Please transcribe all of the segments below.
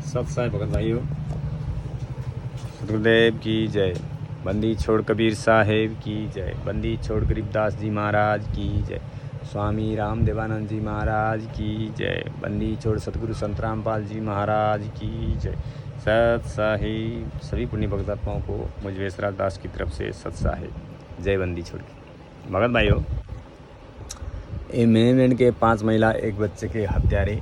सत साई भगत भाइयों, सतगुरुदेव की जय। बंदी छोड़ कबीर साहेब की जय। बंदी छोड़ गरीबदास जी महाराज की जय। स्वामी राम देवानंद जी महाराज की जय। बंदी छोड़ सतगुरु संत रामपाल जी महाराज की जय। सत साहिब। सभी पुण्य भगत आत्माओं को मुझ वेशराज दास की तरफ से सत साहिब जय। बंदी छोड़ के भगत भाइयों, ये मैनेजमेंट के 5 महिला एक बच्चे के हत्यारे,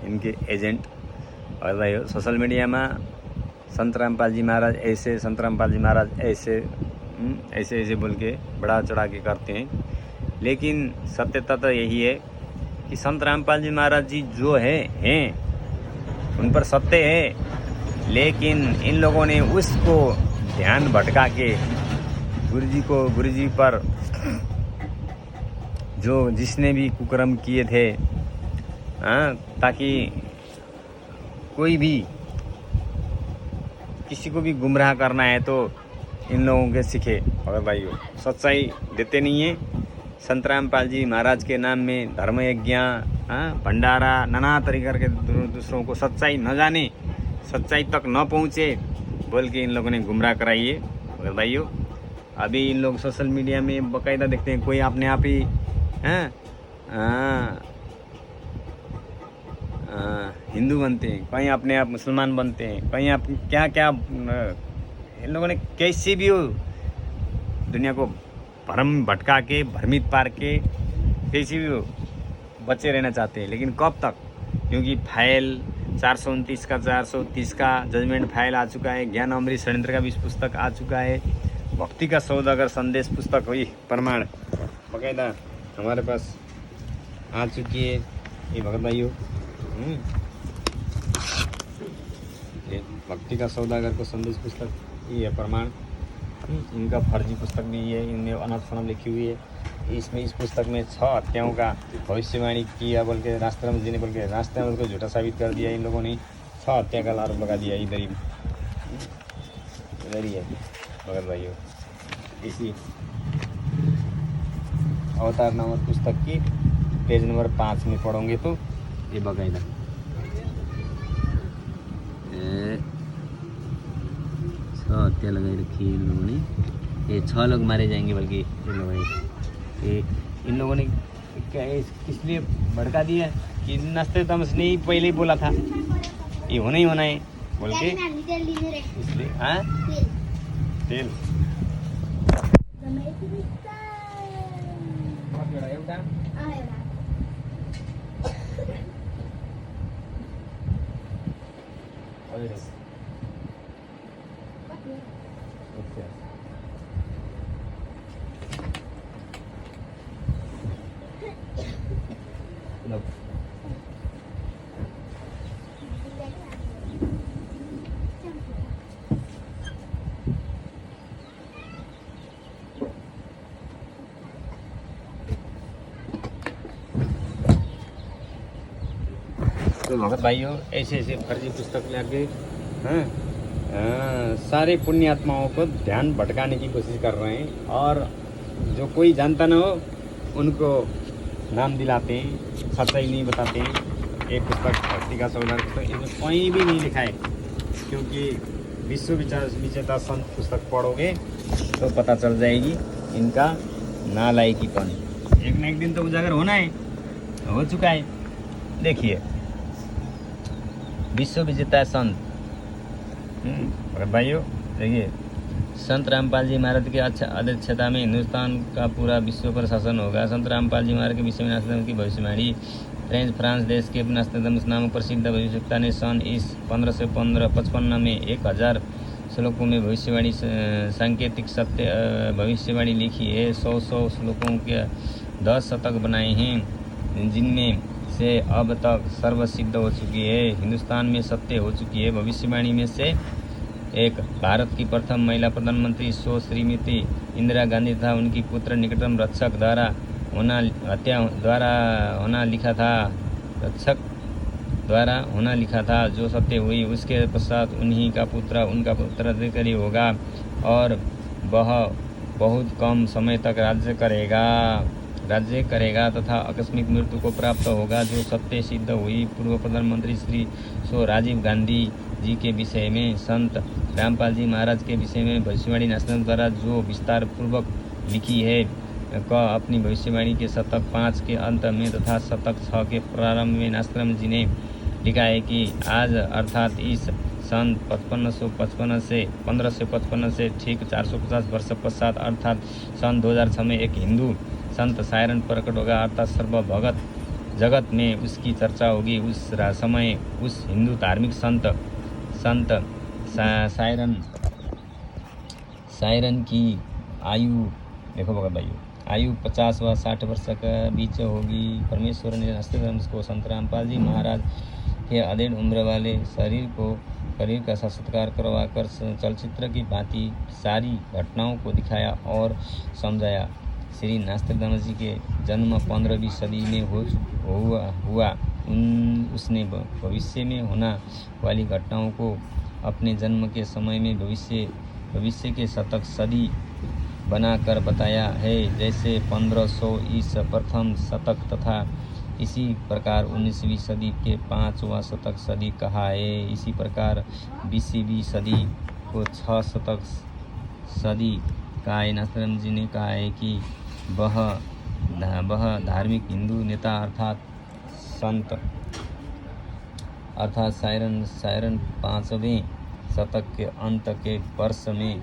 इनके एजेंट और भाइयों सोशल मीडिया में संत रामपाल जी महाराज ऐसे, संत रामपाल जी महाराज ऐसे ऐसे बोल के बड़ा चढ़ा के करते हैं। लेकिन सत्यता तो यही है कि संत रामपाल जी महाराज जी जो हैं उन पर सत्य है, लेकिन इन लोगों ने उसको ध्यान भटका के गुरु जी पर जो जिसने भी कुकर्म किए थे, ताकि कोई भी किसी को भी गुमराह करना है तो इन लोगों के सीखे। और भाइयों सच्चाई देते नहीं है। संत रामपाल जी महाराज के नाम में धर्म यज्ञ, भंडारा, नाना तरीके के दूसरों को सच्चाई न जाने, सच्चाई तक न पहुँचे बोल के इन लोगों ने गुमराह कराई है। और भाइयों अभी इन लोग सोशल मीडिया में बाकायदा देखते हैं, कोई अपने आप ही हिंदू बनते हैं, कहीं अपने आप मुसलमान बनते हैं, कहीं आप क्या क्या इन लोगों ने कैसे भी हो दुनिया को भ्रम भटका के, भ्रमित पार के कैसे भी हो बचे रहना चाहते हैं। लेकिन कब तक? क्योंकि फाइल 429 का 430 का जजमेंट फाइल आ चुका है। ज्ञान अमृत षड्यंत्र का भी पुस्तक आ चुका है। भक्ति का सौदागर संदेश पुस्तक हुई प्रमाण बाकायदा हमारे पास आ चुकी है। ये भगत भाइयों ये भक्ति का सौदागर को संदेश पुस्तक ये है प्रमाण। इनका फर्जी पुस्तक भी है, इनमें अनाथ लिखी हुई है। इसमें इस पुस्तक में 6 हत्याओं का भविष्यवाणी किया बोल के राष्ट्रम जी ने बोल के रास्ते में उसको झूठा साबित कर दिया। इन लोगों ने 6 हत्या का आरोप लगा दिया। इधर ही है भगत भाइयों। इसी अवतार नामक पुस्तक की पेज नंबर 5 में पढ़ोगे तो ये बाकायदा 6 हत्या लगाई रखी है इन लोगों ने। ये 6 लोग मारे जाएंगे बल्कि इन लोगों ने क्या किस लिए भड़का दिया कि नाश्ते तमस ने ही पहले ही बोला था ये होना ही होना है बोल के, इसलिए तेल तो भगत भाइयों ऐसे फर्जी पुस्तक लाके सारे पुण्य आत्माओं को ध्यान भटकाने की कोशिश कर रहे हैं। और जो कोई जानता ना हो उनको नाम दिलाते हैं, सच्चाई नहीं बताते हैं। एक पुस्तक भक्ति का सौदागर पुस्तक इसमें कहीं भी नहीं लिखा है, क्योंकि विश्व विजेता संत पुस्तक पढ़ोगे तो पता चल जाएगी इनका नालायकी कौन। एक न एक दिन तो उजागर होना है, हो चुका है। देखिए विश्व विजेता संत भाइयों, देखिए संत रामपाल जी महाराज के अध्यक्षता में हिंदुस्तान का पूरा विश्व पर शासन होगा। संत रामपाल जी महाराज के विषय में नास्तिकता की भविष्यवाणी। फ्रांस देश के नास्तिकता नामक प्रसिद्ध भविष्यवक्ता ने सन 1555 में 1000 श्लोकों में भविष्यवाणी सांकेतिक सत्य भविष्यवाणी लिखी है। 100 श्लोकों के 10 शतक बनाए हैं, जिनमें से अब तक सर्वसिद्ध हो चुकी है, हिंदुस्तान में सत्य हो चुकी है। भविष्यवाणी में से एक भारत की प्रथम महिला प्रधानमंत्री श्रीमती इंदिरा गांधी तथा उनकी पुत्र निकटतम रक्षक द्वारा होना लिखा था, जो सत्य हुई। उसके पश्चात उनका पुत्र उत्तराधिकारी होगा और वह बहुत कम समय तक राज्य करेगा। राज्य करेगा तथा आकस्मिक मृत्यु को प्राप्त होगा, जो सत्य सिद्ध हुई। पूर्व प्रधानमंत्री श्री राजीव गांधी जी के विषय में, संत रामपाल जी महाराज के विषय में भविष्यवाणी नास्त्रम द्वारा जो विस्तार पूर्वक लिखी है, अपनी भविष्यवाणी के शतक 5 के अंत में तथा शतक 6 के प्रारंभ में नास्त्रम जी ने लिखा है कि आज अर्थात इस सन 1555 से ठीक 450 वर्ष पश्चात अर्थात सन 2006 में एक हिंदू संत सायरन प्रकट होगा, अर्थात सर्वभगत जगत में उसकी चर्चा होगी। उस समय उस हिंदू धार्मिक संत सायरन की आयु, देखो भगत भाइयों, आयु 50 व 60 वर्ष का बीच होगी। परमेश्वर ने नास्तिक धर्म को संत रामपाल जी महाराज के अधेड़ उम्र वाले शरीर का साक्षात्कार करवाकर चलचित्र की भांति सारी घटनाओं को दिखाया और समझाया। श्री नास्तिक धर्म जी के जन्म 15वीं सदी में हुआ। उसने भविष्य में होने वाली घटनाओं को अपने जन्म के समय में भविष्य के शतक सदी बनाकर बताया है, जैसे 1500 ईसा प्रथम शतक तथा इसी प्रकार 19वीं सदी के 5वां शतक सदी कहा है। इसी प्रकार 20वीं सदी को 6 शतक सदी कहा है। नास्तिक जी ने कहा है कि वह धार्मिक हिंदू नेता अर्थात सायरन 5वें शतक के अंत के वर्ष में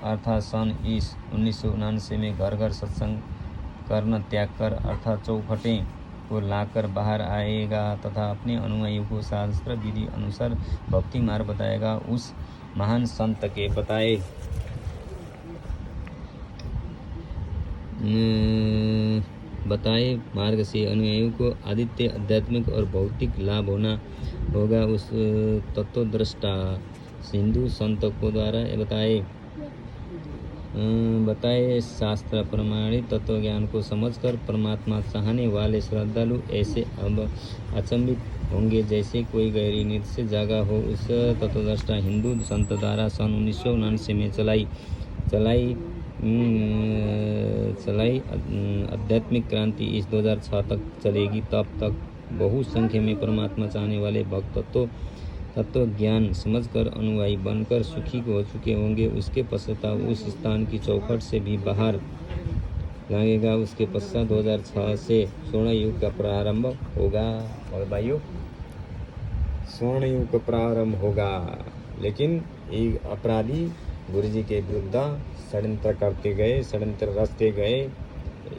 अर्थात सन 1979 में घर सत्संग करना त्याग कर अर्थात चौखटे को लाकर बाहर आएगा तथा अपने अनुयायियों को शास्त्र विधि अनुसार भक्ति मार्ग बताएगा। उस महान संत के बताए मार्ग से अनुयायियों को आदित्य आध्यात्मिक और भौतिक लाभ होगा। उस तत्वदृष्टा हिंदू संत को द्वारा बताए शास्त्र प्रमाणित तत्व ज्ञान को समझकर परमात्मा चाहने वाले श्रद्धालु ऐसे अब अचंभित होंगे जैसे कोई गहरी नींद से जागा हो। उस तत्वदृष्टा हिंदू संत द्वारा सन 1979 में चलाई आध्यात्मिक क्रांति इस 2006 तक चलेगी। तब तक बहुसंख्या में परमात्मा चाहने वाले भक्त तत्व ज्ञान समझकर अनुयायी बनकर सुखी हो चुके होंगे। उसके पश्चात उस स्थान की चौखट से भी बाहर लगेगा। उसके पश्चात 2006 से स्वर्ण युग का प्रारंभ होगा। और भाइयों, स्वर्ण युग का प्रारंभ होगा, लेकिन एक अपराधी गुरु जी के विरुद्ध षड्यंत्र करते गए, षड्यंत्र रचते गए।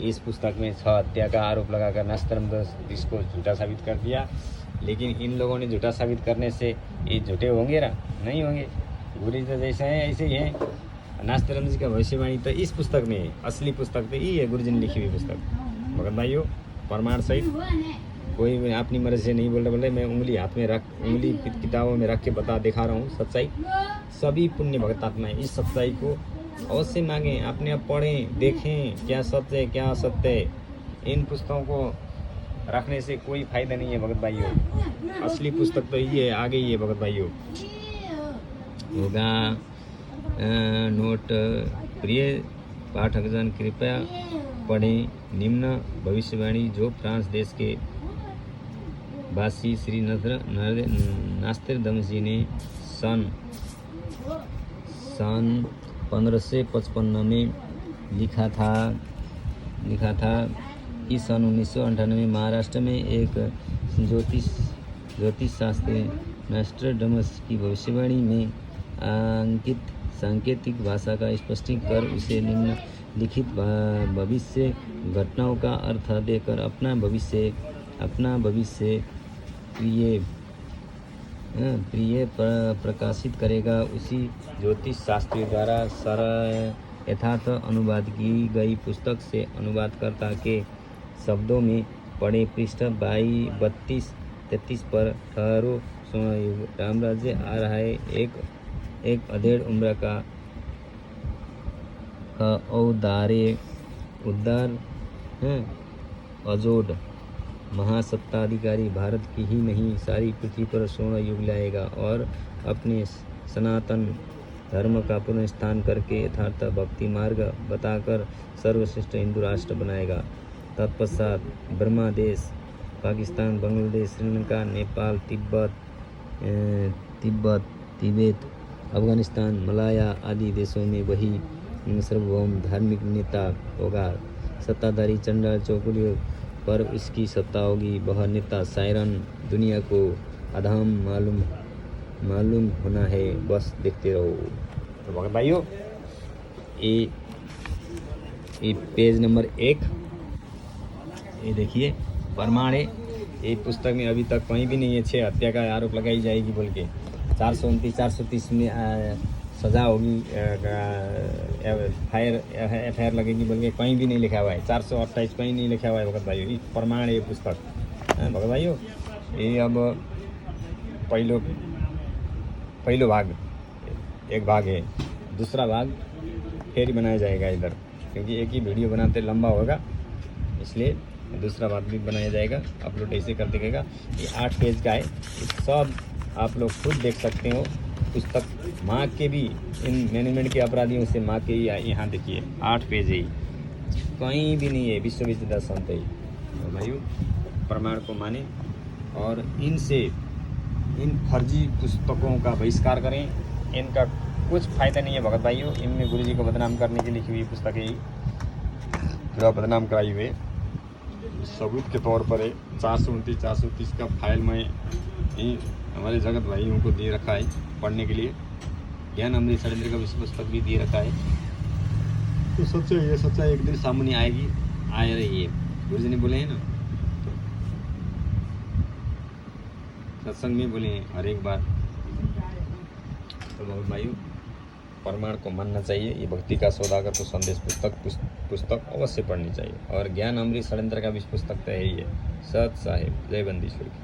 इस पुस्तक में 6 हत्या का आरोप लगाकर नास्तिक इसको झूठा साबित कर दिया, लेकिन इन लोगों ने झूठा साबित करने से ये झूठे होंगे नहीं होंगे। गुरु जी तो जैसे हैं ऐसे ही हैं। नास्तिक जी का भविष्यवाणी तो इस पुस्तक में है, असली पुस्तक तो ये है गुरु जी ने लिखी हुई पुस्तक। भगत भाइयों, प्रमाण सहित कोई अपनी मर्जी से नहीं बोल रहा, मैं उंगली किताबों में रख के दिखा रहा हूँ सच्चाई। सभी पुण्य भगत आत्माएं इस सच्चाई को अवश्य मांगें, अपने आप पढ़ें, देखें क्या सत्य है क्या असत्य है। इन पुस्तकों को रखने से कोई फायदा नहीं है भगत भाइयों। असली पुस्तक तो ये है, आगे ही है भगत भाइयों। होगा नोट। प्रिय पाठकजन, कृपया पढ़ें निम्न भविष्यवाणी जो फ्रांस देश के वासी श्री नास्तिक धर्म जी ने सन 1555 में लिखा था कि सन 1998 में महाराष्ट्र में एक ज्योतिष शास्त्री नॉस्ट्राडामस की भविष्यवाणी में अंकित सांकेतिक भाषा का स्पष्टीकरण कर उसे निम्नलिखित भविष्य घटनाओं का अर्थ देकर अपना भविष्य प्रिय प्रकाशित करेगा। उसी ज्योतिष शास्त्री द्वारा यथार्थ अनुवाद की गई पुस्तक से अनुवादकर्ता के शब्दों में पढ़े। पृष्ठ 32-33 पर ठहरो। स्वर्ण युग रामराज्य आ रहा है। एक अधेड़ उम्र का उदार अजोड महासत्ताधिकारी भारत की ही नहीं सारी पृथ्वी पर स्वर्ण युग लाएगा और अपने सनातन धर्म का पुनर्स्थान करके यथार्थ भक्ति मार्ग बताकर सर्वश्रेष्ठ हिंदू राष्ट्र बनाएगा तत्पश्चात बर्मा देश, पाकिस्तान, बांग्लादेश, श्रीलंका, नेपाल, तिब्बत, अफगानिस्तान, मलाया आदि देशों में वही सार्वभौम धार्मिक नेता होगा। सत्ताधारी चंडाल चौकुलियों पर इसकी सत्ता होगी। वह नेता शायरन दुनिया को अधम मालूम होना है, बस देखते रहो। तो भगत भाइयों, ये पेज नंबर 1 ये देखिए प्रमाण है। ये पुस्तक में अभी तक कहीं भी नहीं है 6 हत्या का आरोप लगाई जाएगी बोल के। 429 430 में सजा होगी, FIR लगेगी बोल के कहीं भी नहीं लिखा हुआ है। 428 कहीं नहीं लिखा हुआ है भगत भाइयों। ये प्रमाण है ये पुस्तक। भगत भाइयों, ये अब पहलो भाग एक भाग है, दूसरा भाग फिर बनाया जाएगा इधर, क्योंकि एक ही वीडियो बनाते लंबा होगा, इसलिए दूसरा भाग भी बनाया जाएगा। अपलोड ऐसे कर देगा। ये 8 पेज का है। ये सब आप लोग खुद देख सकते हो। पुस्तक माँ के भी, इन मैनेजमेंट के अपराधियों से माँ के ही यहाँ देखिए 8 पेज है, कहीं भी नहीं है। विश्वविद्यालय संत है। तो भाइयों, प्रमाण को माने और इन फर्जी पुस्तकों का बहिष्कार करें। इनका कुछ फ़ायदा नहीं है भगत भाइयों। इनमें गुरुजी को बदनाम करने के लिए लिखी हुई पुस्तकें ही पूरा बदनाम कराई हुई सबूत के तौर पर है। 429 430 का फाइल मैं ही हमारे जगत भाइयों को दे रखा है पढ़ने के लिए। ज्ञान अमृत षड्यंत्र का विषय पुस्तक भी दे रखा है। तो सच्चाई एक दिन सामने आएगी, आ रही है। गुरुजी ने बोले हैं ना, सत्संग में बोले हैं हर एक बार। तो बहुत भाइयों, प्रमाण को मानना चाहिए। ये भक्ति का सौदागर तो संदेश पुस्तक अवश्य पढ़नी चाहिए। और ज्ञान अमृत षड्यंत्र का भी पुस्तक तो है ही है। सत साहिब, जय बंदीश्वर की।